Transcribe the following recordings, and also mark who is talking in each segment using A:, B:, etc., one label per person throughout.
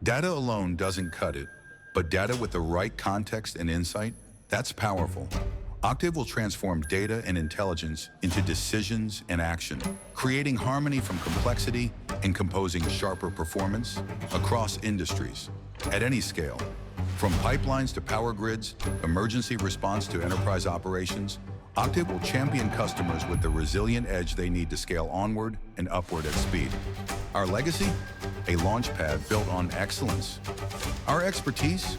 A: Data alone doesn't cut it, but data with the right context and insight, that's powerful. Octave will transform data and intelligence into decisions and action, creating harmony from complexity and composing sharper performance across industries at any scale. From pipelines to power grids, emergency response to enterprise operations, Octave will champion customers with the resilient edge they need to scale onward and upward at speed. Our legacy? A launchpad built on excellence. Our expertise?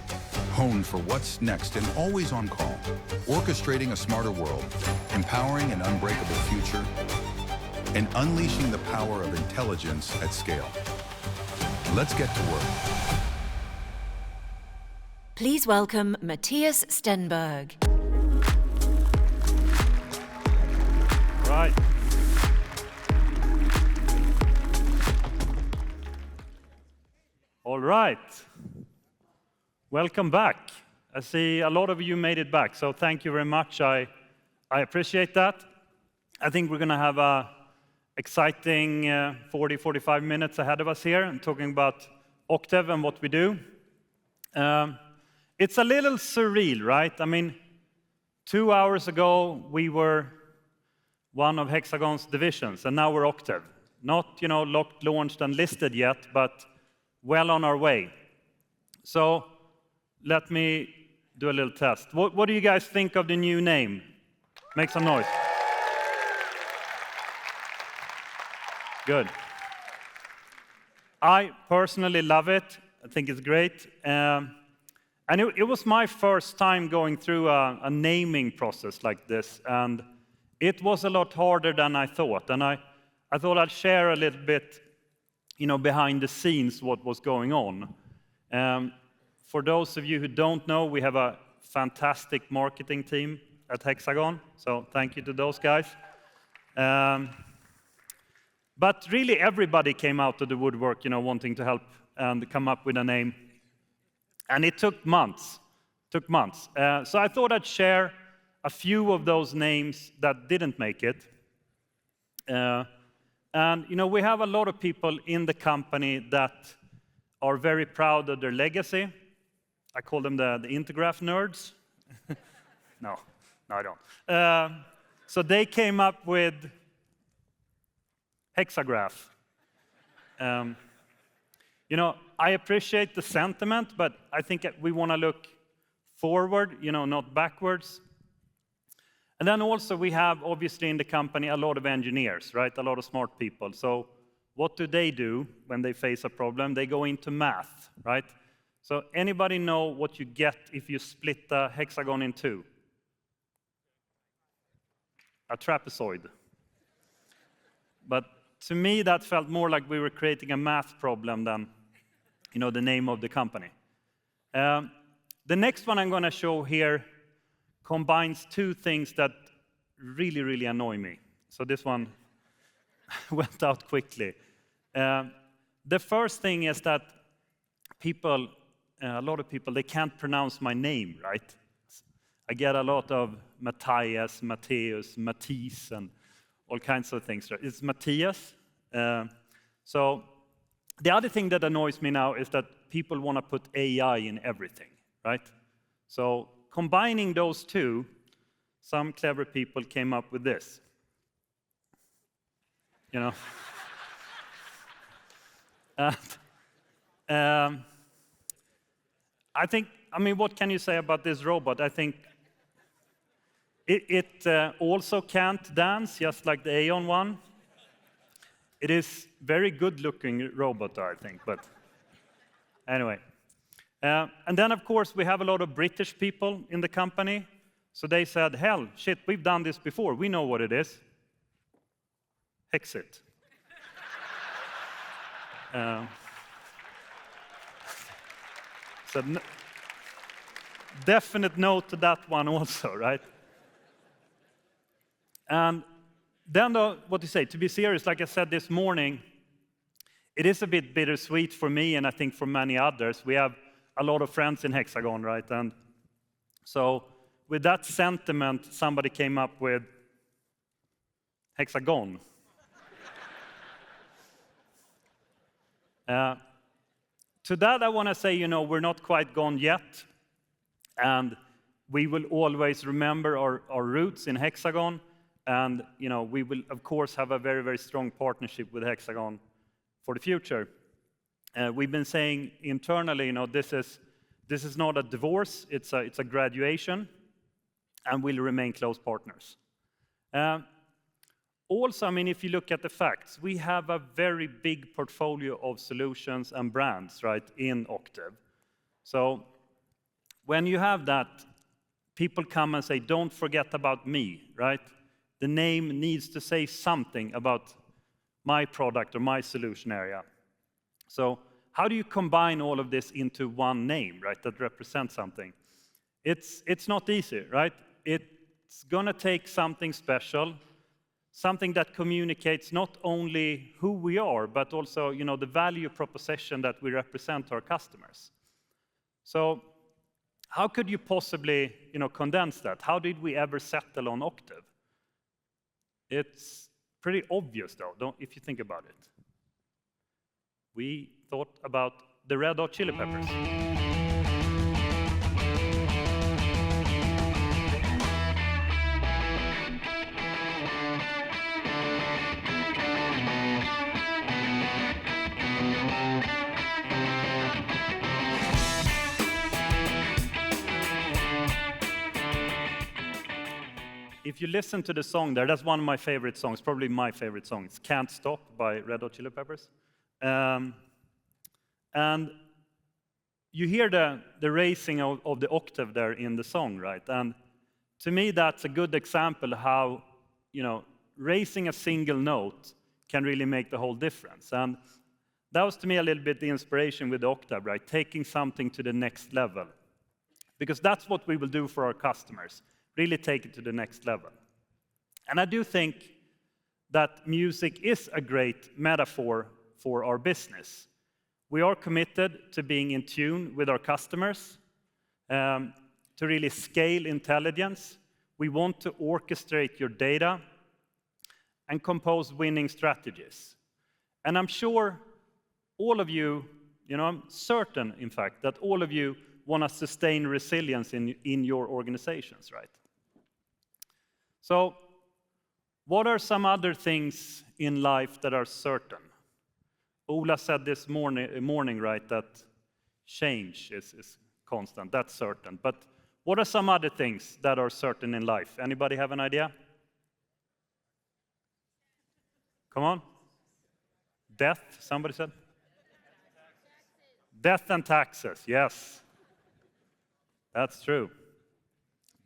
A: Honed for what's next and always on call, orchestrating a smarter world, empowering an unbreakable future, and unleashing the power of intelligence at scale. Let's get to work.
B: Please welcome Mattias Stenberg.
C: Right. All right. Welcome back. I see a lot of you made it back, so thank you very much. I appreciate that. I think we're going to have a exciting 45 minutes ahead of us here and talking about Octave and what we do. It's a little surreal, right? I mean, 2 hours ago, we were one of Hexagon's divisions, and now we're Octave. Not, locked, launched, and listed yet, but well on our way. So let me do a little test. What do you guys think of the new name? Make some noise. Good. I personally love it. I think it's great. And it was my first time going through a naming process like this, and it was a lot harder than I thought. And I thought I'd share a little bit, behind the scenes what was going on. For those of you who don't know, we have a fantastic marketing team at Hexagon, so thank you to those guys. But really, everybody came out of the woodwork, wanting to help and come up with a name. And it took months. So I thought I'd share a few of those names that didn't make it. And we have a lot of people in the company that are very proud of their legacy. I call them the Intergraph nerds. No, I don't. So they came up with Hexagraph. I appreciate the sentiment, but I think we want to look forward, not backwards. And then also we have, obviously, in the company, a lot of engineers, right? A lot of smart people. So what do they do when they face a problem? They go into math, right? So anybody know what you get if you split a hexagon in two? A trapezoid. But to me, that felt more like we were creating a math problem than, the name of the company. The next one I'm going to show here combines two things that really, really annoy me. So this one went out quickly. The first thing is that a lot of people, they can't pronounce my name, right? I get a lot of Mattias, Matteus, Matisse, and all kinds of things. It's Mattias. So the other thing that annoys me now is that people want to put AI in everything, right? So combining those two, some clever people came up with this. What can you say about this robot? I think it also can't dance, just like the Aeon one. It is very good-looking robot, I think, but anyway. And then, of course, we have a lot of British people in the company. So they said, hell, shit, we've done this before. We know what it is. Hexit. So definite no to that one also, right? And then, what do you say? To be serious, like I said this morning, it is a bit bittersweet for me, and I think for many others. We have a lot of friends in Hexagon, right? And so with that sentiment, somebody came up with Hexagon. To that, I want to say, we're not quite gone yet, and we will always remember our roots in Hexagon, and we will, of course, have a very, very strong partnership with Hexagon for the future. We've been saying internally, this is not a divorce, it's a graduation, and we'll remain close partners. Also, if you look at the facts, we have a very big portfolio of solutions and brands, right, in Octave. So when you have that, people come and say, don't forget about me, right? The name needs to say something about my product or my solution area. So how do you combine all of this into one name, right, that represents something? It's not easy, right? It's gonna take something special, something that communicates not only who we are, but also, the value proposition that we represent to our customers. So how could you possibly, condense that? How did we ever settle on Octave? It's pretty obvious, though, if you think about it. We thought about the Red Hot Chili Peppers. If you listen to the song there, that's one of my favorite songs, probably my favorite song. It's Can't Stop by Red Hot Chili Peppers. And you hear the raising of the octave there in the song, right? And to me, that's a good example how, raising a single note can really make the whole difference. And that was, to me, a little bit the inspiration with the octave, right? Taking something to the next level. Because that's what we will do for our customers. Really take it to the next level. And I do think that music is a great metaphor for our business. We are committed to being in tune with our customers, to really scale intelligence. We want to orchestrate your data and compose winning strategies. And I'm sure all of you, I'm certain, in fact, that all of you want to sustain resilience in your organizations, right? So, what are some other things in life that are certain? Ola said this morning, right, that change is constant. That's certain. But what are some other things that are certain in life? Anybody have an idea? Come on. Death, somebody said? Death and taxes, yes. That's true.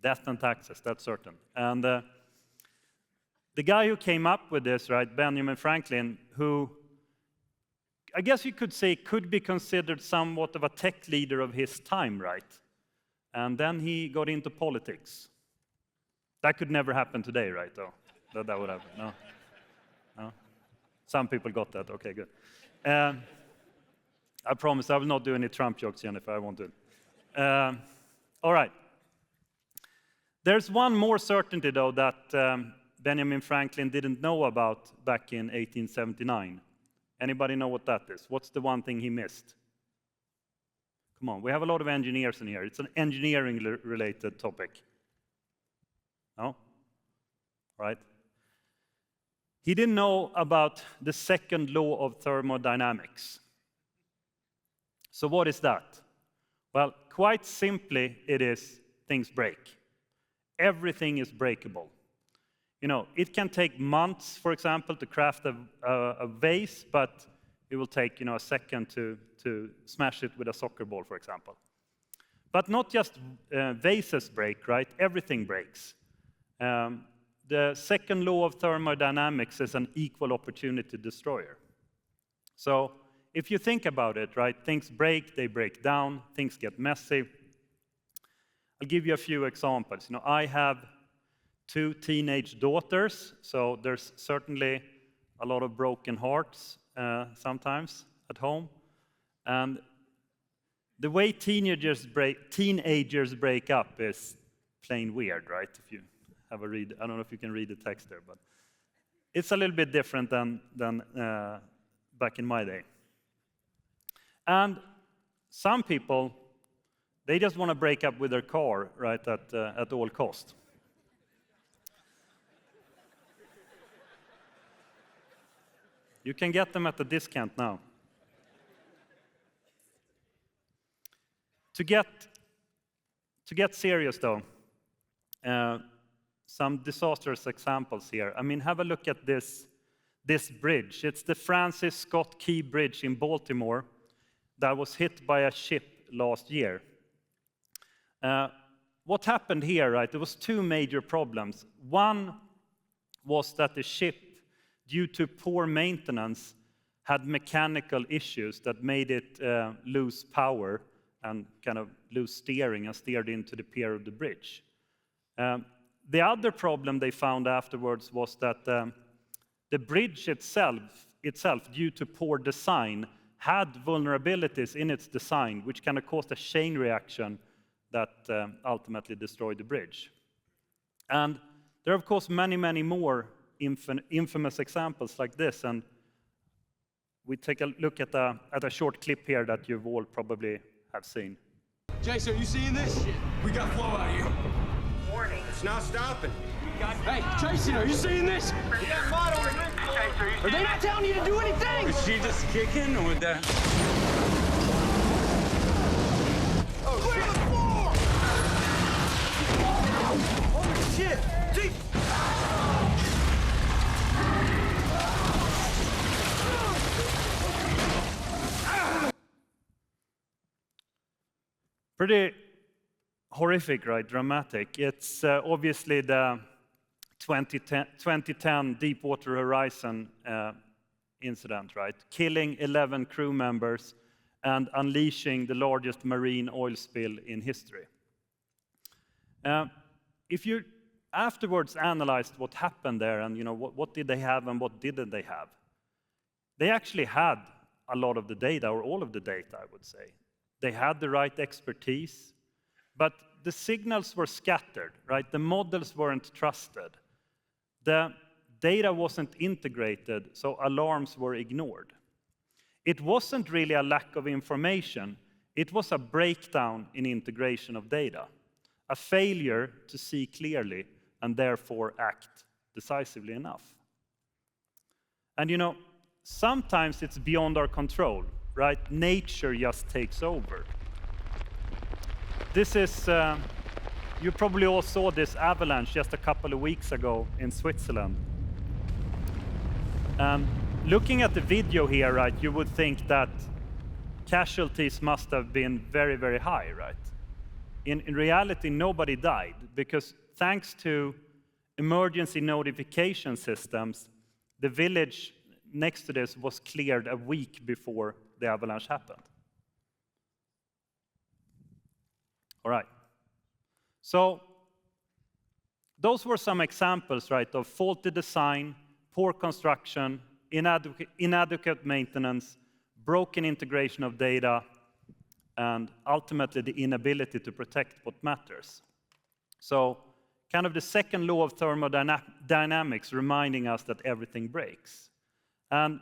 C: Death and taxes, that's certain. And the guy who came up with this, right, Benjamin Franklin, who I guess you could say could be considered somewhat of a tech leader of his time, right? And then he got into politics. That could never happen today, right, though? That would happen, no? No? Some people got that, okay, good. I promise I will not do any Trump jokes, Jennifer, I won't do it. All right. There's one more certainty, though, that Benjamin Franklin didn't know about back in 1879. Anybody know what that is? What's the one thing he missed? Come on, we have a lot of engineers in here. It's an engineering-related topic. No? All right. He didn't know about the second law of thermodynamics. So what is that? Well, quite simply, it is things break. Everything is breakable. It can take months, for example, to craft a vase, but it will take, a second to smash it with a soccer ball, for example. But not just vases break, right? Everything breaks. The second law of thermodynamics is an equal opportunity destroyer. So if you think about it, right, things break, they break down, things get messy. I'll give you a few examples. I have 2 teenage daughters, so there's certainly a lot of broken hearts sometimes at home. And the way teenagers break up is plain weird, right? If you have a read, I don't know if you can read the text there, but it's a little bit different than back in my day. And some people, they just want to break up with their car, right, at all cost. You can get them at a discount now. To get serious, though, some disastrous examples here. I mean, have a look at this bridge. It's the Francis Scott Key Bridge in Baltimore that was hit by a ship last year. What happened here, right? There was two major problems. One was that the ship, due to poor maintenance, had mechanical issues that made it lose power and kind of lose steering and steered into the pier of the bridge. The other problem they found afterwards was that the bridge itself, due to poor design, had vulnerabilities in its design, which kind of caused a chain reaction that ultimately destroyed the bridge. And there are, of course, many, many more infamous examples like this, and we take a look at a short clip here that you've all probably have seen.
D: Jason, are you seeing this? Shit. We got flow out here.
E: Warning.
D: It's not stopping. Hey, Jason, are you seeing this? We got mud on the roof floor.
E: Are they not telling you to do anything?
F: Is she just kicking or that?
D: Oh, clear the floor! Holy shit! Jeep!
C: Pretty horrific, right? Dramatic. It's obviously the 2010 Deepwater Horizon incident, right? Killing 11 crew members and unleashing the largest marine oil spill in history. If you afterwards analyzed what happened there and what did they have and what didn't they have, they actually had a lot of the data, or all of the data, I would say. They had the right expertise, but the signals were scattered, right? The models weren't trusted. The data wasn't integrated, so alarms were ignored. It wasn't really a lack of information. It was a breakdown in integration of data, a failure to see clearly and therefore act decisively enough. And sometimes it's beyond our control, right? Nature just takes over. This is, you probably all saw this avalanche just a couple of weeks ago in Switzerland. And looking at the video here, right, you would think that casualties must have been very, very high, right? In reality, nobody died, because thanks to emergency notification systems, the village next to this was cleared a week before the avalanche happened. All right. So those were some examples, right, of faulty design, poor construction, inadequate maintenance, broken integration of data, and ultimately the inability to protect what matters. So kind of the second law of thermodynamics reminding us that everything breaks. And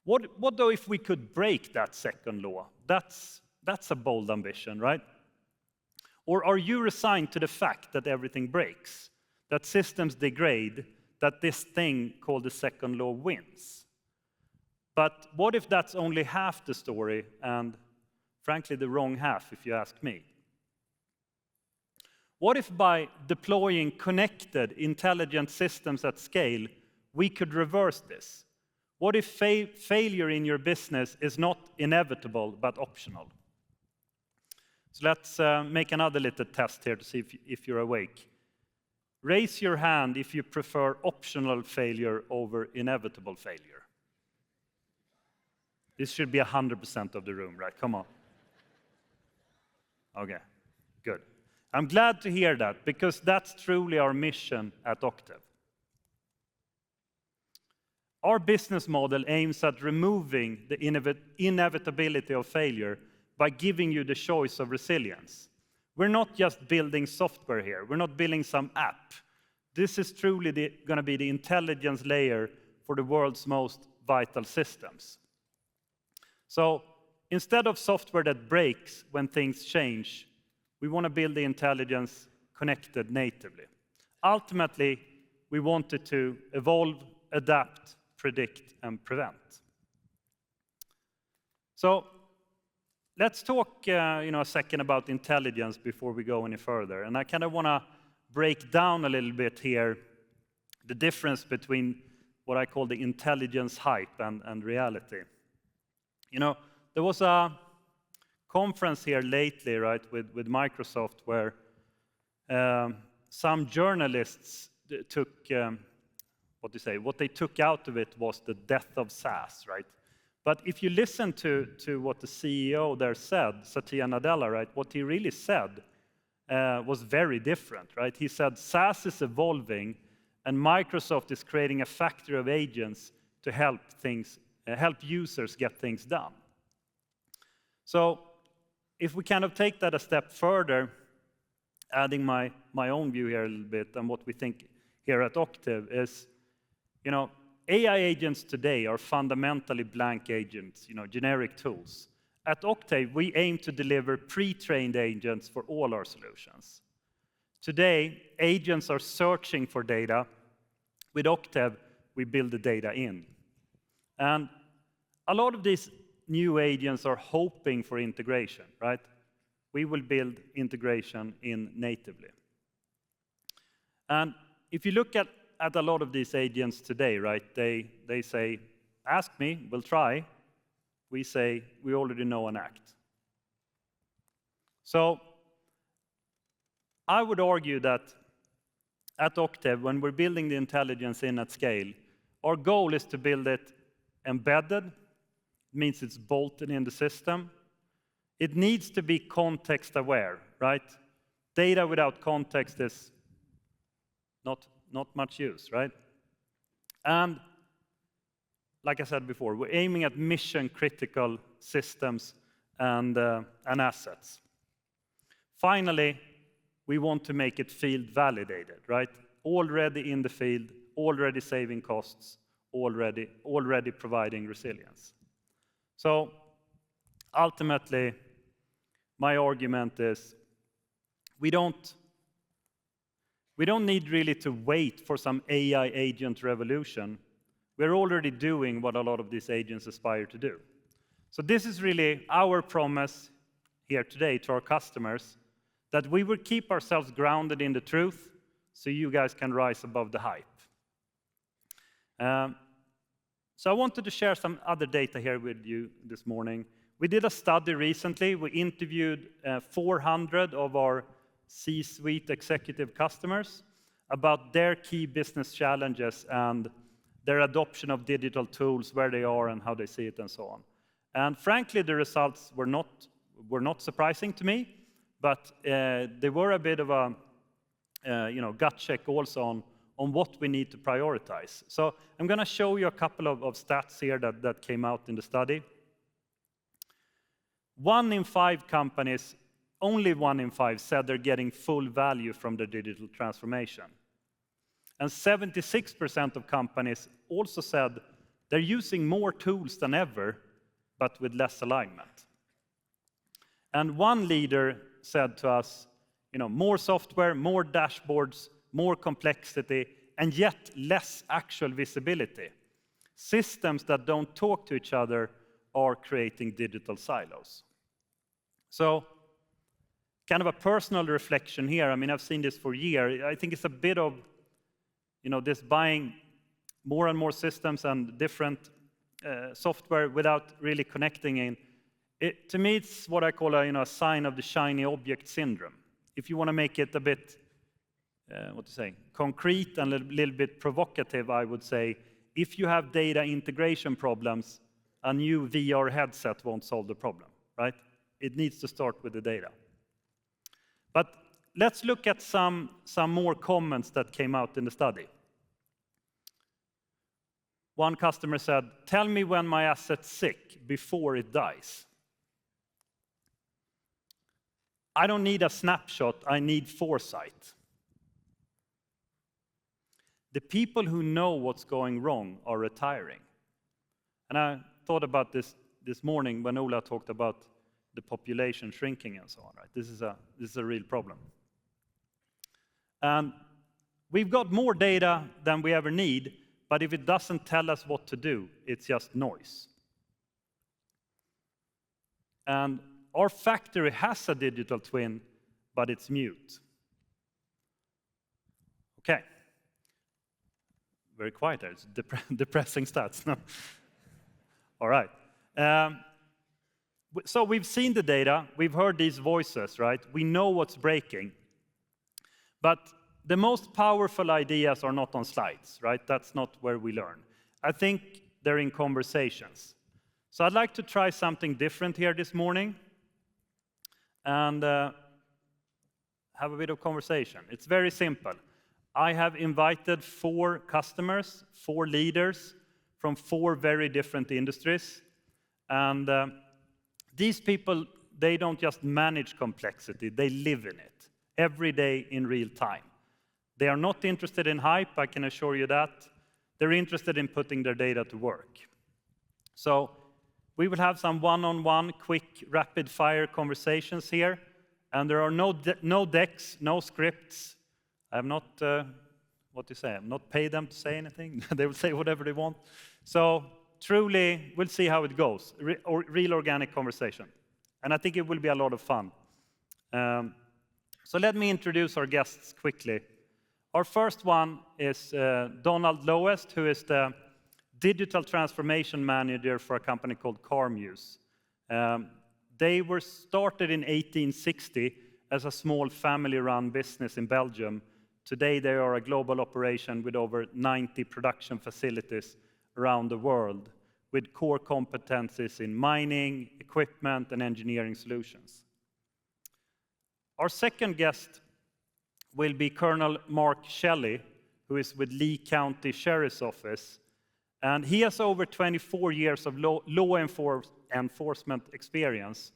C: what though if we could break that second law? That's a bold ambition, right? Or are you resigned to the fact that everything breaks, that systems degrade, that this thing called the second law wins? But what if that's only half the story, and frankly the wrong half, if you ask me? What if by deploying connected, intelligent systems at scale, we could reverse this? What if failure in your business is not inevitable, but optional? So let's make another little test here to see if you're awake. Raise your hand if you prefer optional failure over inevitable failure. This should be 100% of the room, right? Come on. Okay, good. I'm glad to hear that, because that's truly our mission at Octave. Our business model aims at removing the inevitability of failure by giving you the choice of resilience. We're not just building software here. We're not building some app. This is truly going to be the intelligence layer for the world's most vital systems. So instead of software that breaks when things change, we want to build the intelligence connected natively. Ultimately, we want it to evolve, adapt, predict, and prevent. So let's talk a second about intelligence before we go any further. And I kind of want to break down a little bit here the difference between what I call the intelligence hype and reality. There was a conference here lately, right, with Microsoft, where some journalists took, what they took out of it was the death of SaaS, right? But if you listen to what the CEO there said, Satya Nadella, right, what he really said was very different, right? He said SaaS is evolving, and Microsoft is creating a factory of agents to help users get things done. So if we kind of take that a step further, adding my own view here a little bit, and what we think here at Octave is, AI agents today are fundamentally blank agents, generic tools. At Octave, we aim to deliver pre-trained agents for all our solutions. Today, agents are searching for data. With Octave, we build the data in. And a lot of these new agents are hoping for integration, right? We will build integration in natively. And if you look at a lot of these agents today, right, they say, ask me, we'll try. We say, we already know and act. So I would argue that at Octave, when we're building the intelligence in at scale, our goal is to build it embedded, means it's bolted in the system. It needs to be context aware, right? Data without context is not much use, right? And like I said before, we're aiming at mission-critical systems and assets. Finally, we want to make it field validated, right? Already in the field, already saving costs, already providing resilience. So ultimately, my argument is we don't need really to wait for some AI agent revolution. We're already doing what a lot of these agents aspire to do. So this is really our promise here today to our customers, that we will keep ourselves grounded in the truth so you guys can rise above the hype. So I wanted to share some other data here with you this morning. We did a study recently. We interviewed 400 of our C-suite executive customers about their key business challenges and their adoption of digital tools, where they are and how they see it and so on. And frankly, the results were not surprising to me, but they were a bit of a gut check also on what we need to prioritize. So I'm going to show you a couple of stats here that came out in the study. 1 in 5 companies, only 1 in 5 said they're getting full value from the digital transformation. And 76% of companies also said they're using more tools than ever, but with less alignment. And one leader said to us, more software, more dashboards, more complexity, and yet less actual visibility. Systems that don't talk to each other are creating digital silos. So, kind of a personal reflection here. I mean, I've seen this for years. I think it's a bit of, this buying more and more systems and different software without really connecting in. To me, it's what I call a sign of the shiny object syndrome. If you want to make it a bit, concrete and a little bit provocative, I would say, if you have data integration problems, a new VR headset won't solve the problem, right? It needs to start with the data. But let's look at some more comments that came out in the study. One customer said, tell me when my asset's sick before it dies. I don't need a snapshot, I need foresight. The people who know what's going wrong are retiring. And I thought about this this morning when Ola talked about the population shrinking and so on, right? This is a real problem. And we've got more data than we ever need, but if it doesn't tell us what to do, it's just noise. And our factory has a digital twin, but it's mute. Okay. Very quiet there. It's depressing stats. No. All right. So we've seen the data. We've heard these voices, right? We know what's breaking. But the most powerful ideas are not on slides, right? That's not where we learn. I think they're in conversations. So I'd like to try something different here this morning and have a bit of conversation. It's very simple. I have invited 4 customers, 4 leaders from 4 very different industries. And these people, they don't just manage complexity, they live in it every day in real time. They are not interested in hype, I can assure you that. They're interested in putting their data to work. So we will have some one-on-one, quick, rapid-fire conversations here. And there are no decks, no scripts. I have not, I've not paid them to say anything. They will say whatever they want. So truly, we'll see how it goes. Real organic conversation. And I think it will be a lot of fun. So let me introduce our guests quickly. Our first one is Donald Lowest, who is the digital transformation manager for a company called Carmuse. They were started in 1860 as a small family-run business in Belgium. Today, they are a global operation with over 90 production facilities around the world, with core competencies in mining, equipment, and engineering solutions. Our second guest will be Colonel Mark Shelley, who is with Lee County Sheriff's Office. And he has over 24 years of law enforcement experience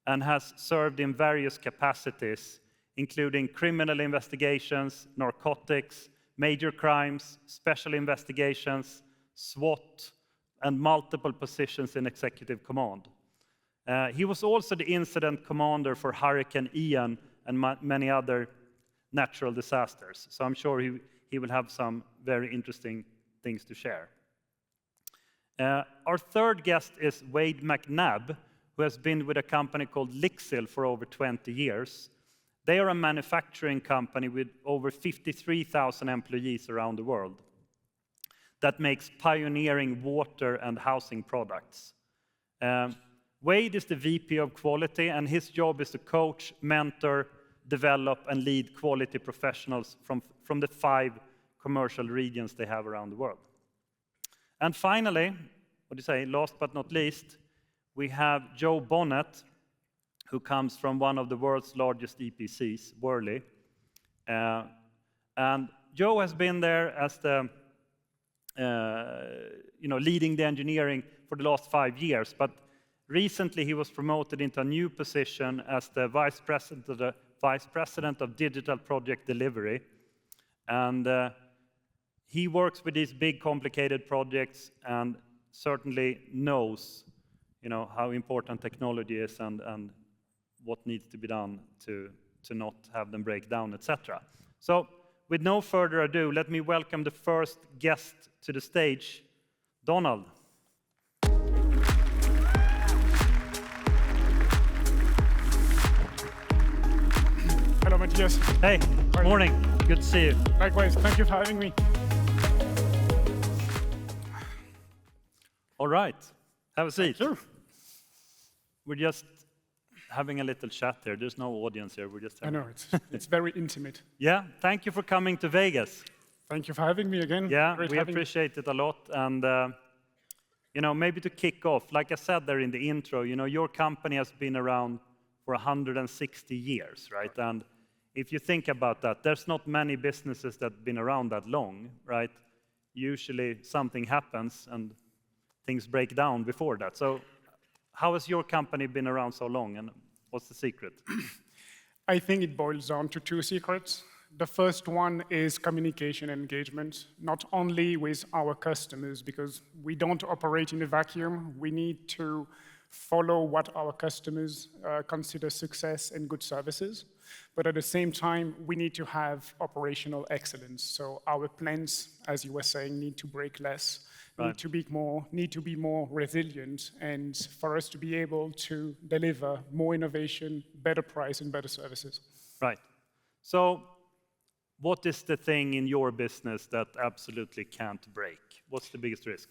C: and has served in various capacities, including criminal investigations, narcotics, major crimes, special investigations, SWAT, and multiple positions in executive command. He was also the incident commander for Hurricane Ian and many other natural disasters. So I'm sure he will have some very interesting things to share. Our third guest is Wade McNabb, who has been with a company called Lixil for over 20 years. They are a manufacturing company with over 53,000 employees around the world that makes pioneering water and housing products. Wade is the VP of quality, and his job is to coach, mentor, develop, and lead quality professionals from the 5 commercial regions they have around the world. And finally, last but not least, we have Joe Bonnet, who comes from one of the world's largest EPCs, Worley. And Joe has been there as the, leading the engineering for the last 5 years. But recently, he was promoted into a new position as the Vice President of Digital Project Delivery. And he works with these big, complicated projects and certainly knows, how important technology is and what needs to be done to not have them break down, etc. So, with no further ado, let me welcome the first guest to the stage, Donald.
G: Hello, Mattias.
C: Hey, morning. Good to see you.
G: Likewise, thank you for having me.
C: All right, have a seat.
G: Sure.
C: We're just having a little chat here. There's no audience here. We're just
G: I know, it's very intimate.
C: Yeah, thank you for coming to Vegas.
G: Thank you for having me again.
C: Yeah,
G: Great
C: we appreciate it a lot. And, maybe to kick off, like I said there in the intro, your company has been around for 160 years, right? And if you think about that, there's not many businesses that have been around that long, right? Usually something happens and things break down before that. So how has your company been around so long, and what's the secret?
G: I think it boils down to 2 secrets. The first one is communication and engagement, not only with our customers, because we don't operate in a vacuum. We need to follow what our customers consider success and good services. But at the same time, we need to have operational excellence. So our plants, as you were saying, need to break less, need to be more resilient, and for us to be able to deliver more innovation, better price, and better services.
C: Right. So what is the thing in your business that absolutely can't break? What's the biggest risk?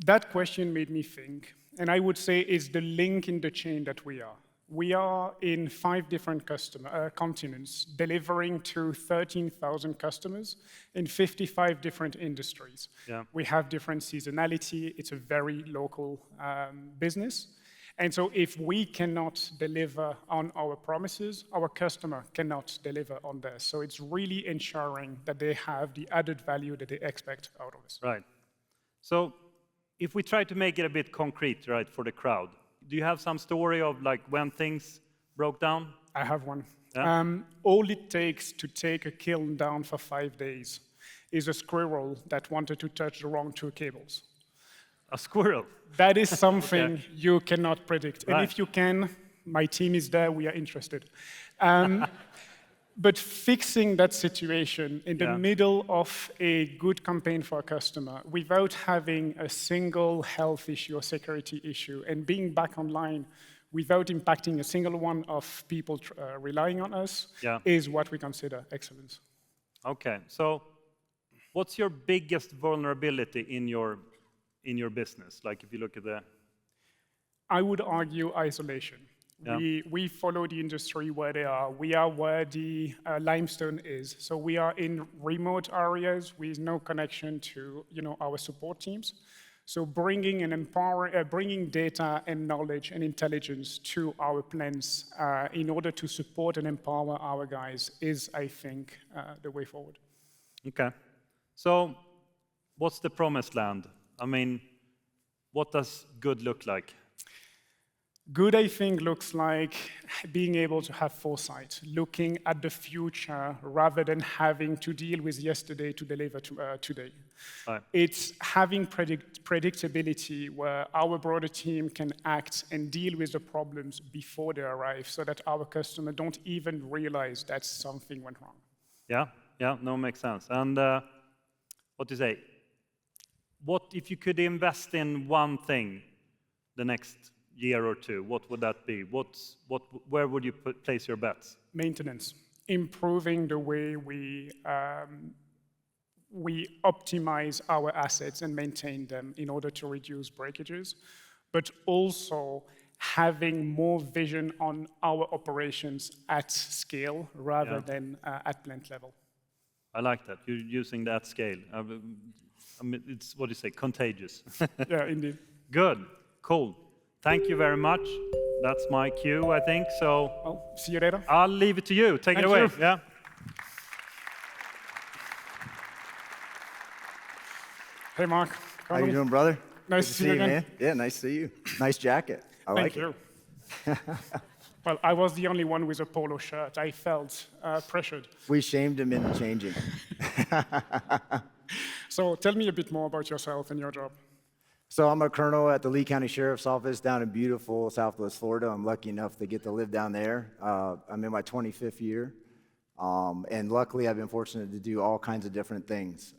G: That question made me think, and I would say it's the link in the chain that we are. We are in 5 different continents, delivering to 13,000 customers in 55 different industries.
C: Yeah.
G: We have different seasonality. It's a very local business. And so if we cannot deliver on our promises, our customer cannot deliver on theirs. So it's really ensuring that they have the added value that they expect out of us.
C: Right. So if we try to make it a bit concrete, right, for the crowd, do you have some story of like when things broke down?
G: I have one.
C: Yeah.
G: All it takes to take a kiln down for 5 days is a squirrel that wanted to touch the wrong 2 cables.
C: A squirrel?
G: That is something
C: Okay.
G: you cannot predict.
C: Right.
G: And if you can, my team is there, we are interested. But fixing that situation in the middle of a good campaign for a customer without having a single health issue or security issue and being back online without impacting a single one of people relying on us is what we consider excellence.
C: Okay, so what's your biggest vulnerability in your business? Like if you look at the...
G: I would argue isolation.
C: Yeah.
G: We follow the industry where they are. We are where the limestone is. So we are in remote areas with no connection to our support teams. So bringing data and knowledge and intelligence to our plants in order to support and empower our guys is, I think, the way forward.
C: Okay. So what's the promised land? I mean, what does good look like?
G: Good, I think, looks like being able to have foresight, looking at the future rather than having to deal with yesterday to deliver today.
C: Right.
G: It's having predictability where our broader team can act and deal with the problems before they arrive so that our customer don't even realize that something went wrong.
C: Yeah, no, makes sense. And what do you say? What if you could invest in one thing the next year or 2, what would that be? Where would you place your bets?
G: Maintenance, improving the way we optimize our assets and maintain them in order to reduce breakages, but also having more vision on our operations at scale rather than at plant level.
C: I like that. You're using that scale. I mean, it's, what do you say, contagious.
G: Yeah, indeed.
C: Good, cool. Thank you very much. That's my cue, I think. So
G: well, see you later.
C: I'll leave it to you. Take it away.
G: You.
C: Yeah.
G: Hey, Mark.
H: How you doing, brother?
G: Nice to see you again.
H: Man. Yeah, nice to see you. Nice jacket. I like it.
G: Thank you. Well, I was the only one with a polo shirt. I felt pressured.
H: We shamed him into changing.
G: So tell me a bit more about yourself and your job.
H: So I'm a colonel at the Lee County Sheriff's Office down in beautiful Southwest Florida. I'm lucky enough to get to live down there. I'm in my 25th year. And luckily, I've been fortunate to do all kinds of different things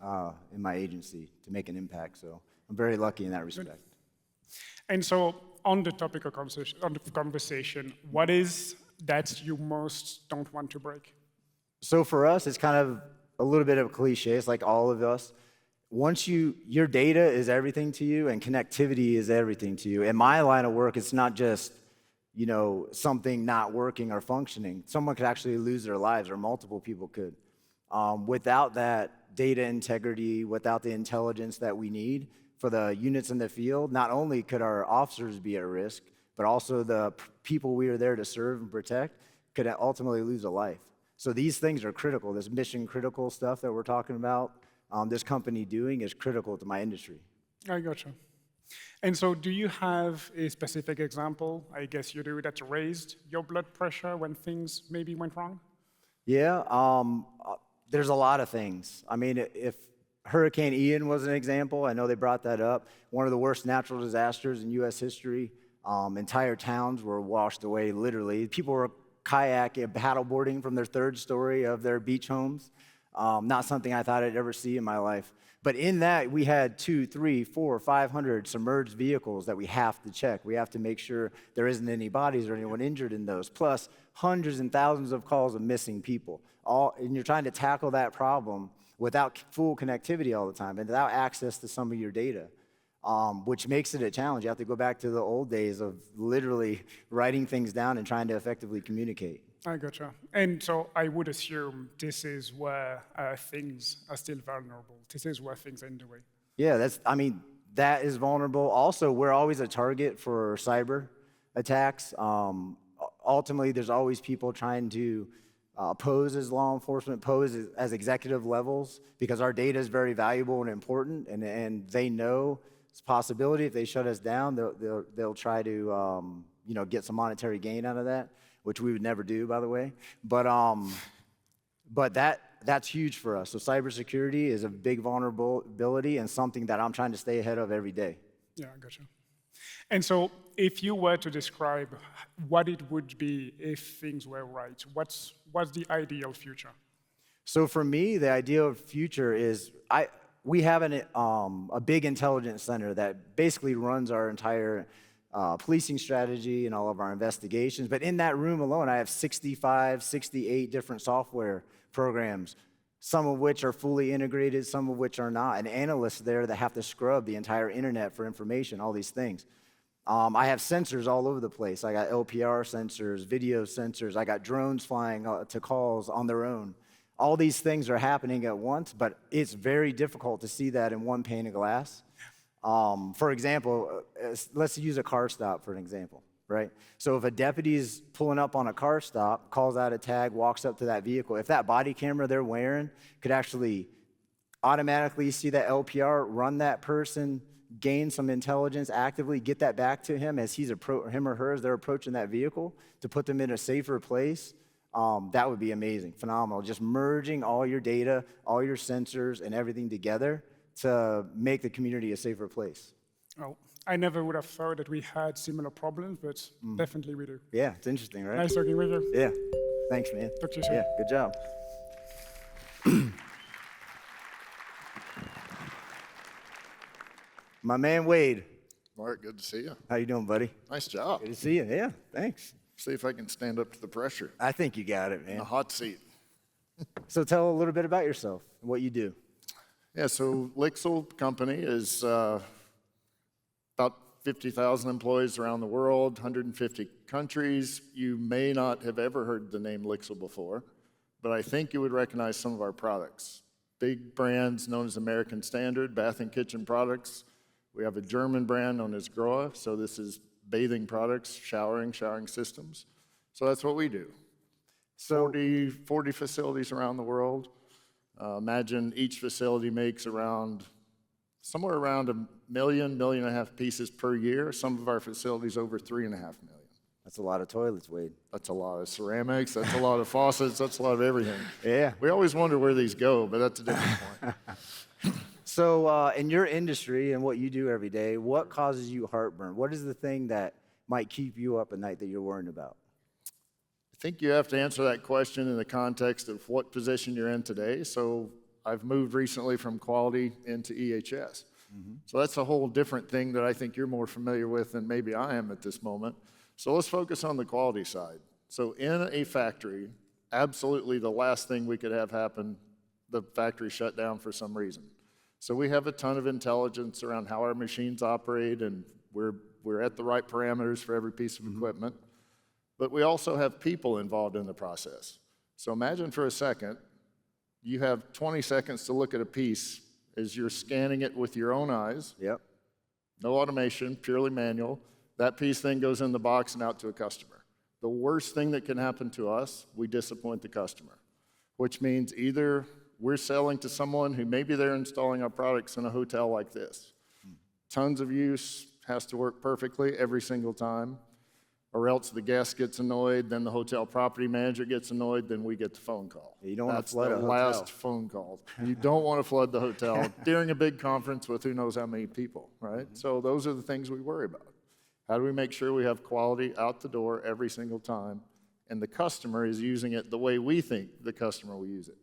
H: in my agency to make an impact. So I'm very lucky in that respect.
G: Good. And so on the topic of conversation, what is that you most don't want to break?
H: So for us, it's kind of a little bit of a cliche. It's like all of us. Once your data is everything to you and connectivity is everything to you. In my line of work, it's not just, something not working or functioning. Someone could actually lose their lives, or multiple people could. Without that data integrity, without the intelligence that we need for the units in the field, not only could our officers be at risk, but also the people we are there to serve and protect could ultimately lose a life. So these things are critical. This mission critical stuff that we're talking about, this company doing is critical to my industry.
G: I gotcha. And so do you have a specific example, I guess you do, that raised your blood pressure when things maybe went wrong?
H: Yeah, there's a lot of things. I mean, if Hurricane Ian was an example, I know they brought that up, one of the worst natural disasters in U.S. history. Entire towns were washed away, literally. People were kayaking, paddleboarding from their third story of their beach homes. Not something I thought I'd ever see in my life. But in that, we had 200, 300, 400, 500 submerged vehicles that we have to check. We have to make sure there isn't any bodies or anyone injured in those, plus hundreds and thousands of calls of missing people. And you're trying to tackle that problem without full connectivity all the time and without access to some of your data, which makes it a challenge. You have to go back to the old days of literally writing things down and trying to effectively communicate.
G: I gotcha. And so I would assume this is where things are still vulnerable. This is where things are in the way.
H: Yeah, that is vulnerable. Also, we're always a target for cyber attacks. Ultimately, there's always people trying to pose as law enforcement, pose as executive levels, because our data is very valuable and important, and they know it's a possibility if they shut us down, they'll try to get some monetary gain out of that, which we would never do, by the way. But that's huge for us. So cybersecurity is a big vulnerability and something that I'm trying to stay ahead of every day.
G: Yeah, gotcha. And so if you were to describe what it would be if things were right, what's the ideal future?
H: So for me, the ideal future is we have a big intelligence center that basically runs our entire policing strategy and all of our investigations. But in that room alone, I have 65, 68 different software programs, some of which are fully integrated, some of which are not, and analysts there that have to scrub the entire internet for information, all these things. I have sensors all over the place. I got LPR sensors, video sensors. I got drones flying to calls on their own. All these things are happening at once, but it's very difficult to see that in one pane of glass. For example, let's use a car stop for an example, right? So if a deputy is pulling up on a car stop, calls out a tag, walks up to that vehicle, if that body camera they're wearing could actually automatically see that LPR, run that person, gain some intelligence, actively get that back to him as him or her as they're approaching that vehicle to put them in a safer place, that would be amazing, phenomenal. Just merging all your data, all your sensors, and everything together to make the community a safer place.
G: Oh, I never would have thought that we had similar problems, but definitely we do.
H: Yeah, it's interesting, right?
G: Nice talking with you.
H: Yeah, thanks, man.
G: Talk to you soon.
H: Yeah, good job. My man Wade.
I: Mark, good to see you.
H: How you doing, buddy?
I: Nice job.
H: Good to see you. Yeah, thanks.
I: See if I can stand up to the pressure.
H: I think you got it,
I: In
H: man.
I: the hot seat.
H: So tell a little bit about yourself and what you do.
I: Yeah, so Lifecycle company is about 50,000 employees around the world, 150 countries. You may not have ever heard the name Lifecycle before, but I think you would recognize some of our products. Big brands known as American Standard, bath and kitchen products. We have a German brand known as Grohe, so this is bathing products, showering systems. So that's what we do.
H: So
I: 40 facilities around the world. Imagine each facility makes somewhere around 1 million, 1.5 million pieces per year. Some of our facilities over 3.5 million.
H: that's a lot of toilets, Wade.
I: That's a lot of ceramics, that's a lot of faucets, that's a lot of everything.
H: Yeah.
I: We always wonder where these go, but that's a different point.
H: So in your industry and what you do every day, what causes you heartburn? What is the thing that might keep you up at night that you're worrying about?
I: I think you have to answer that question in the context of what position you're in today. So I've moved recently from quality into EHS. So that's a whole different thing that I think you're more familiar with than maybe I am at this moment. So let's focus on the quality side. So in a factory, absolutely the last thing we could have happen, the factory shut down for some reason. So we have a ton of intelligence around how our machines operate, and we're at the right parameters for every piece of equipment. But we also have people involved in the process. So imagine for a second, you have 20 seconds to look at a piece as you're scanning it with your own eyes.
H: Yep.
I: No automation, purely manual. That piece then goes in the box and out to a customer. The worst thing that can happen to us, we disappoint the customer, which means either we're selling to someone who maybe they're installing our products in a hotel like this. Tons of use, has to work perfectly every single time. or else the guest gets annoyed, then the hotel property manager gets annoyed, then we get the phone call.
H: You don't want to flood a hotel.
I: That's the last phone call. You don't want to flood the hotel during a big conference with who knows how many people, right? So those are the things we worry about. How do we make sure we have quality out the door every single time, and the customer is using it the way we think the customer will use it?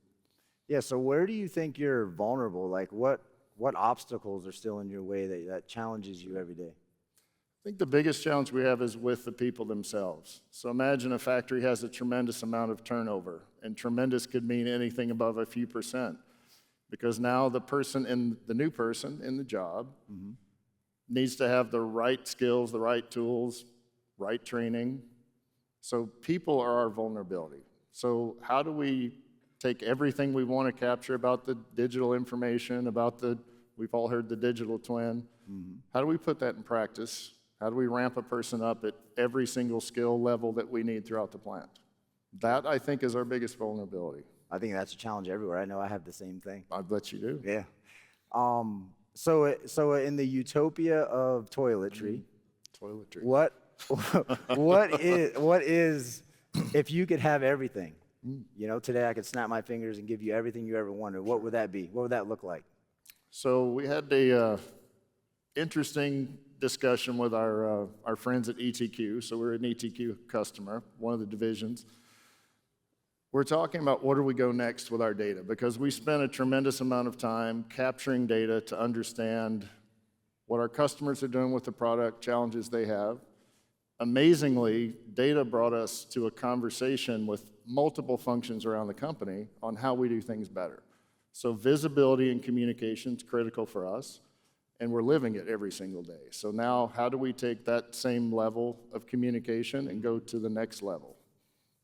H: Yeah, so where do you think you're vulnerable? Like what obstacles are still in your way that challenges you every day?
I: I think the biggest challenge we have is with the people themselves. So imagine a factory has a tremendous amount of turnover, and tremendous could mean anything above a few percent, because now the new person in the job needs to have the right skills, the right tools, right training. So people are our vulnerability. So how do we take everything we want to capture about the digital information, we've all heard the digital twin, how do we put that in practice? How do we ramp a person up at every single skill level that we need throughout the plant? That, I think, is our biggest vulnerability.
H: I think that's a challenge everywhere. I know I have the same thing.
I: I bet you do.
H: Yeah. So in the utopia of toiletry, what is if you could have everything? You know, today I could snap my fingers and give you everything you ever wanted. What would that be? What would that look like?
I: So we had a interesting discussion with our friends at ETQ. So we're an ETQ customer, one of the divisions. We're talking about where do we go next with our data, because we spent a tremendous amount of time capturing data to understand what our customers are doing with the product, challenges they have. Amazingly, data brought us to a conversation with multiple functions around the company on how we do things better. So visibility and communication is critical for us, and we're living it every single day. So now, how do we take that same level of communication and go to the next level?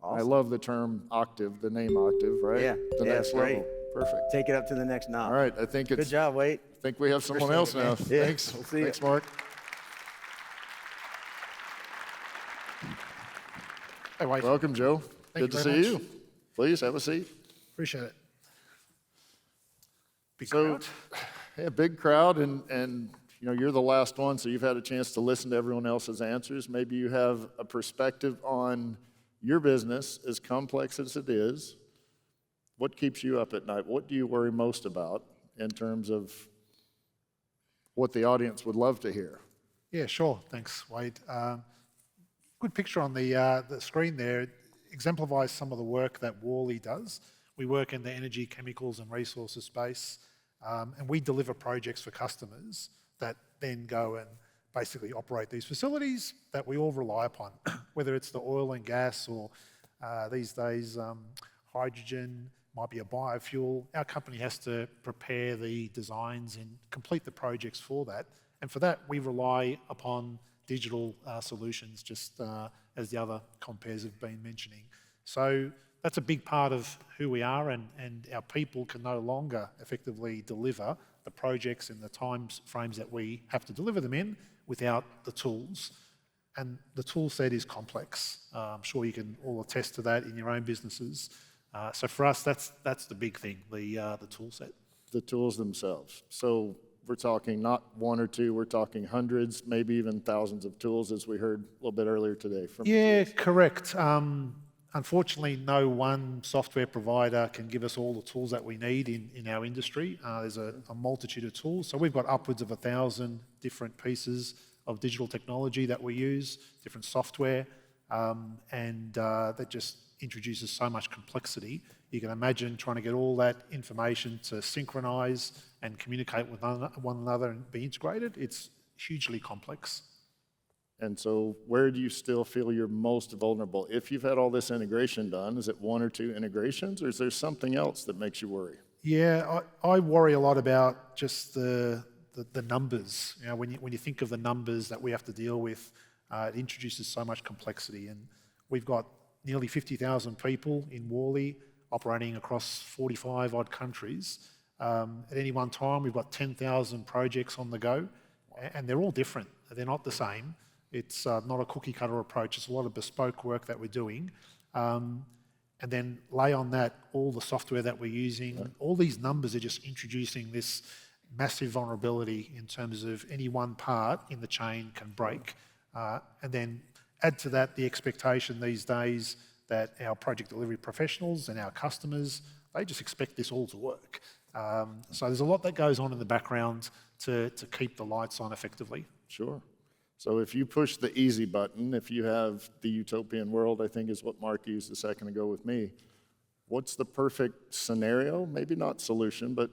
I: Awesome. I love the term Octave, the name Octave, right?
H: Yeah,
I: the next level.
H: Great.
I: Perfect.
H: Take it up to the next notch.
I: All right, I think it's...
H: Good job, Wade.
I: I think we have someone else now.
H: Yeah.
I: Thanks.
H: We'll see
I: Thanks,
H: you.
I: Mark.
J: Hey, Wade.
I: Welcome, Joe.
J: Thank
I: Good to
J: you
I: see
J: very
I: you.
J: much.
I: Please have a seat.
J: Appreciate it. Big
I: So,
J: crowd.
I: yeah, big crowd, and you know, you're the last one, so you've had a chance to listen to everyone else's answers. Maybe you have a perspective on your business, as complex as it is. What keeps you up at night? What do you worry most about in terms of what the audience would love to hear?
J: Yeah, sure. Thanks, Wade. Good picture on the screen there. It exemplifies some of the work that Worley does. We work in the energy, chemicals, and resources space, and we deliver projects for customers that then go and basically operate these facilities that we all rely upon, whether it's the oil and gas or these days hydrogen, might be a biofuel. Our company has to prepare the designs and complete the projects for that. And for that, we rely upon digital solutions, just as the other compares have been mentioning. So that's a big part of who we are, and our people can no longer effectively deliver the projects in the time frames that we have to deliver them in without the tools. And the tool set is complex. I'm sure you can all attest to that in your own businesses. So for us, that's the big thing, the tool set.
I: The tools themselves. So we're talking not one or two, we're talking hundreds, maybe even thousands of tools, as we heard a little bit earlier today.
J: Yeah, correct. Unfortunately, no one software provider can give us all the tools that we need in our industry. There's a multitude of tools. So we've got upwards of 1,000 different pieces of digital technology that we use, different software, and that just introduces so much complexity. You can imagine trying to get all that information to synchronize and communicate with one another and be integrated. It's hugely complex.
I: And so where do you still feel you're most vulnerable? If you've had all this integration done, is it one or two integrations, or is there something else that makes you worry?
J: Yeah, I worry a lot about just the numbers. You know, when you think of the numbers that we have to deal with, it introduces so much complexity. And we've got nearly 50,000 people in Worley operating across 45 odd countries. At any one time, we've got 10,000 projects on the go, and they're all different. They're not the same. It's not a cookie cutter approach. It's a lot of bespoke work that we're doing. And then lay on that all the software that we're using. All these numbers are just introducing this massive vulnerability in terms of any one part in the chain can break. And then Add to that the expectation these days that our project delivery professionals and our customers, they just expect this all to work. So there's a lot that goes on in the background to keep the lights on effectively.
I: Sure. So if you push the easy button, if you have the utopian world, I think is what Mark used a second ago with me, what's the perfect scenario? Maybe not solution, but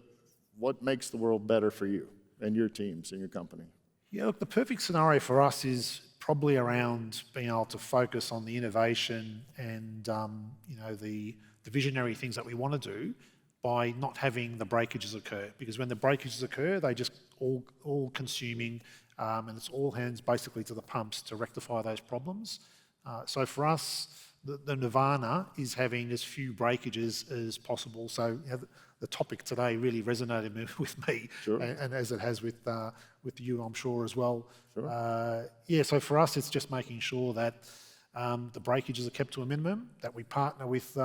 I: what makes the world better for you and your teams and your company?
J: Yeah, look, the perfect scenario for us is probably around being able to focus on the innovation and the visionary things that we want to do by not having the breakages occur. Because when the breakages occur, they just all consuming, and it's all hands basically to the pumps to rectify those problems. So for us, the nirvana is having as few breakages as possible. So the topic today really resonated with me,
I: sure.
J: and as it has with you, I'm sure, as well.
I: Sure.
J: So for us, it's just making sure that the breakages are kept to a minimum, that we partner with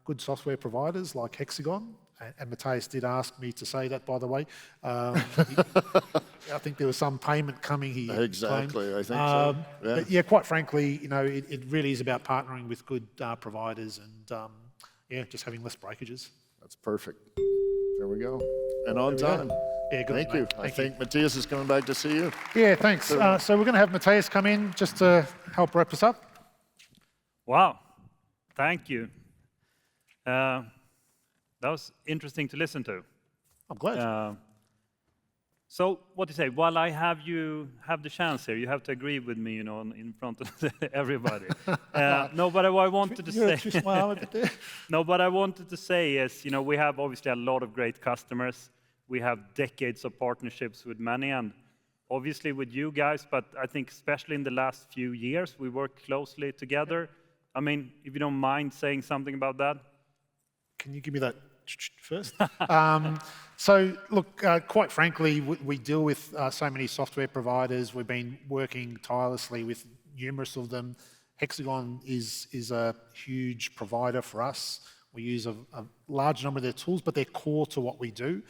J: good software providers like Hexagon, and Mattias did ask me to say that, by the way. I think there was some payment coming here.
I: Exactly, I think so. Yeah.
J: But yeah, quite frankly, it really is about partnering with good providers and just having less breakages.
I: That's perfect. There we go. And on time.
J: Yeah, good.
I: Thank you. I think Mattias is coming back to see you.
J: Yeah, thanks. So we're going to have Mattias come in just to help wrap us up.
C: Wow, thank you. That was interesting to listen to.
J: I'm glad.
C: So what do you say? While I have the chance here, you have to agree with me, in front of everybody. No, but I wanted to say. No, but I wanted to say is, we have obviously a lot of great customers. We have decades of partnerships with many, and obviously with you guys. But I think especially in the last few years, we work closely together. I mean, if you don't mind saying something about that.
J: Can you give me that first? So look, quite frankly, we deal with so many software providers. We've been working tirelessly with numerous of them. Hexagon is a huge provider for us. We use a large number of their tools, but they're core to what we do.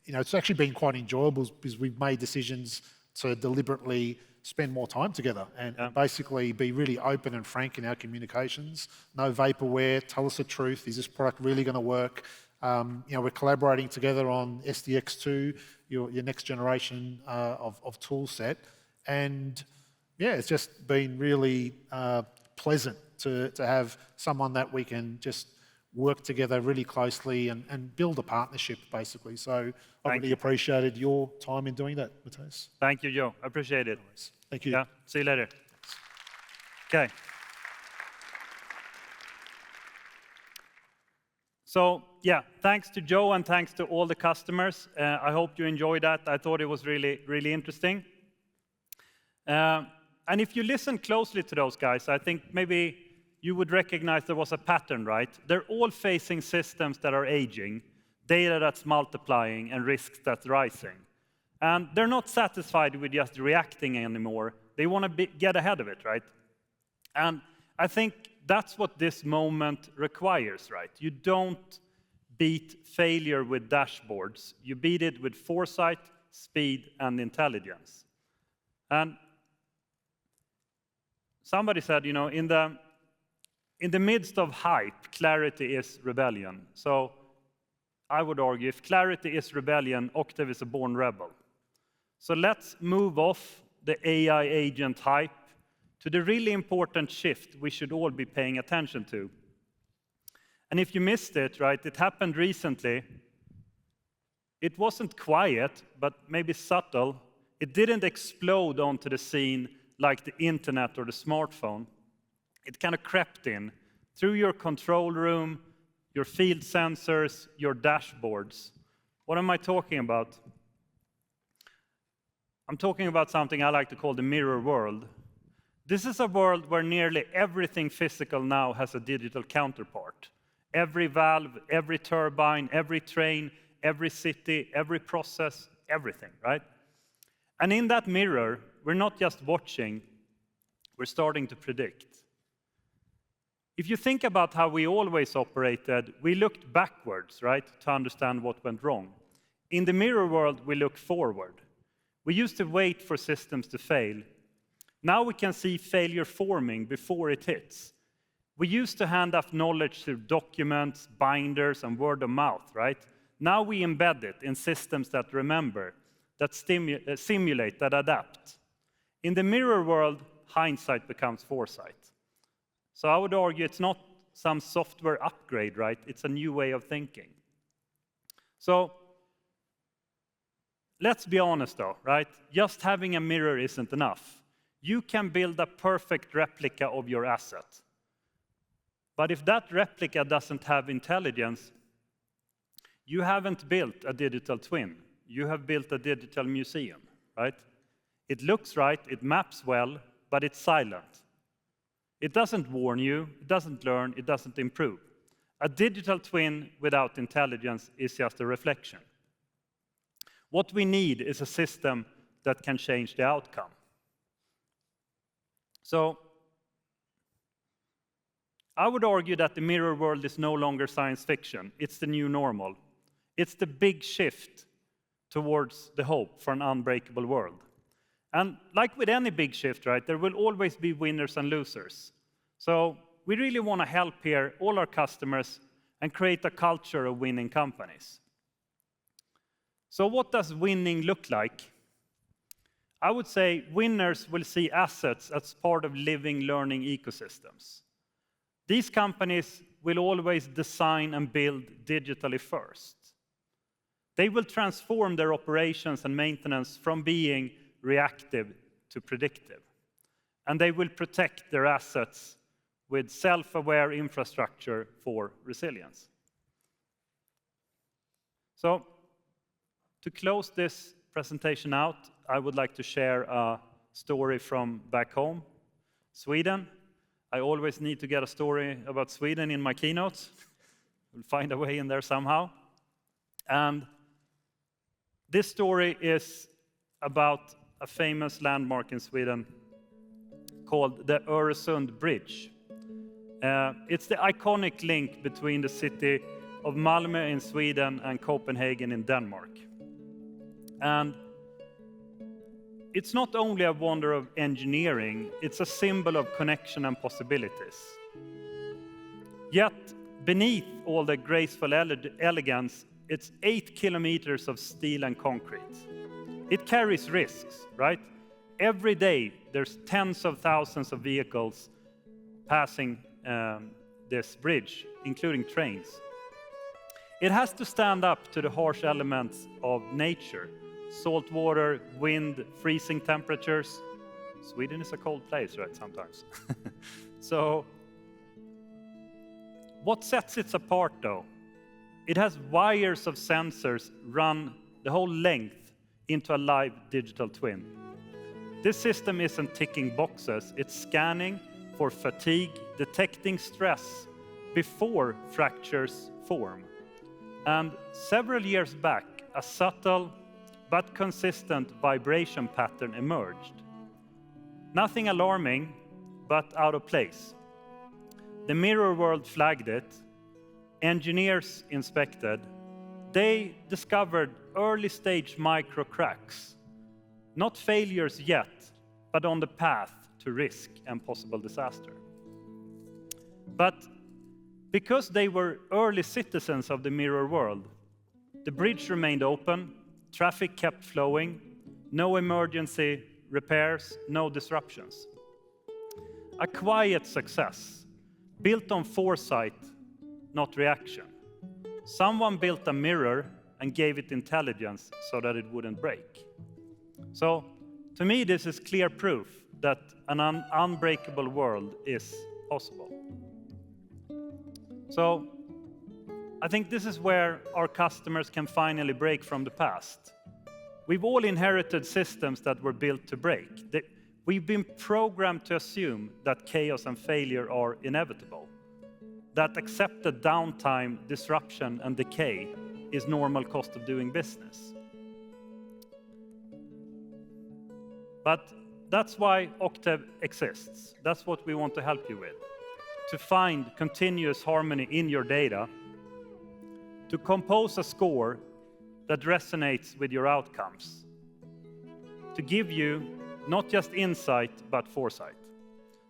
J: It's actually been quite enjoyable because we've made decisions to deliberately spend more time together and basically be really open and frank in our communications. No vaporware, tell us the truth. Is this product really going to work? We're collaborating together on SDX2, your next generation of tool set. And yeah, it's just been really pleasant to have someone that we can just work together really closely and build a partnership, basically. So I really appreciated your time in doing that, Mattias.
C: Thank you, Joe. I appreciate it.
J: Thank you.
C: Yeah, see you later. Okay. So, yeah, thanks to Joe and thanks to all the customers. I hope you enjoyed that. I thought it was really, really interesting. And if you listen closely to those guys, I think maybe you would recognize there was a pattern, right? They're all facing systems that are aging, data that's multiplying, and risks that's rising. And they're not satisfied with just reacting anymore. They want to get ahead of it, right? And I think that's what this moment requires, right? You don't beat failure with dashboards. You beat it with foresight, speed, and intelligence. And somebody said, in the midst of hype, clarity is rebellion. So I would argue if clarity is rebellion, Octave is a born rebel. So let's move off the AI agent hype to the really important shift we should all be paying attention to. And if you missed it, right, it happened recently. It wasn't quiet, but maybe subtle. It didn't explode onto the scene like the internet or the smartphone. It kind of crept in through your control room, your field sensors, your dashboards. What am I talking about? I'm talking about something I like to call the mirror world. This is a world where nearly everything physical now has a digital counterpart. Every valve, every turbine, every train, every city, every process, everything, right? And in that mirror, we're not just watching, we're starting to predict. If you think about how we always operated, we looked backwards, right, to understand what went wrong. In the mirror world, we look forward. We used to wait for systems to fail. Now we can see failure forming before it hits. We used to hand off knowledge through documents, binders, and word of mouth, right? Now we embed it in systems that remember, that simulate, that adapt. In the mirror world, hindsight becomes foresight. So I would argue it's not some software upgrade, right? It's a new way of thinking. So let's be honest though, right? Just having a mirror isn't enough. You can build a perfect replica of your asset. But if that replica doesn't have intelligence, you haven't built a digital twin. You have built a digital museum, right? It looks right, it maps well, but it's silent. It doesn't warn you, it doesn't learn, it doesn't improve. A digital twin without intelligence is just a reflection. What we need is a system that can change the outcome. So, I would argue that the mirror world is no longer science fiction. It's the new normal. It's the big shift towards the hope for an unbreakable world. And like with any big shift, right, there will always be winners and losers. So we really want to help here all our customers and create a culture of winning companies. So what does winning look like? I would say winners will see assets as part of living, learning ecosystems. These companies will always design and build digitally first. They will transform their operations and maintenance from being reactive to predictive. And they will protect their assets with self-aware infrastructure for resilience. So, to close this presentation out, I would like to share a story from back home, Sweden. I always need to get a story about Sweden in my keynotes. We'll find a way in there somehow. And this story is about a famous landmark in Sweden called the Öresund Bridge. It's the iconic link between the city of Malmö in Sweden and Copenhagen in Denmark. And it's not only a wonder of engineering, it's a symbol of connection and possibilities. Yet, beneath all the graceful elegance, it's 8 kilometers of steel and concrete. It carries risks, right? Every day, there's tens of thousands of vehicles passing this bridge, including trains. It has to stand up to the harsh elements of nature. Salt water, wind, freezing temperatures. Sweden is a cold place, right, sometimes. So, what sets it apart, though? It has wires of sensors run the whole length into a live digital twin. This system isn't ticking boxes, it's scanning for fatigue, detecting stress before fractures form. And several years back, a subtle but consistent vibration pattern emerged. Nothing alarming, but out of place. The mirror world flagged it, engineers inspected, they discovered early stage micro cracks, not failures yet, but on the path to risk and possible disaster. But because they were early citizens of the mirror world, the bridge remained open, traffic kept flowing, no emergency repairs, no disruptions. A quiet success, built on foresight, not reaction. Someone built a mirror and gave it intelligence so that it wouldn't break. So, to me, this is clear proof that an unbreakable world is possible. So, I think this is where our customers can finally break from the past. We've all inherited systems that were built to break. We've been programmed to assume that chaos and failure are inevitable, that accepted downtime, disruption, and decay is normal cost of doing business. But that's why Octave exists. That's what we want to help you with. To find continuous harmony in your data, to compose a score that resonates with your outcomes, to give you Not just insight, but foresight.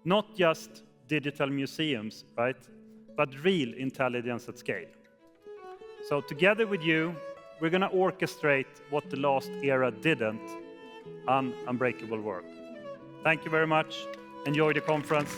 C: Not just digital museums, right? But real intelligence at scale. So together with you, we're going to orchestrate what the last era didn't, an unbreakable world. Thank you very much. Enjoy the conference.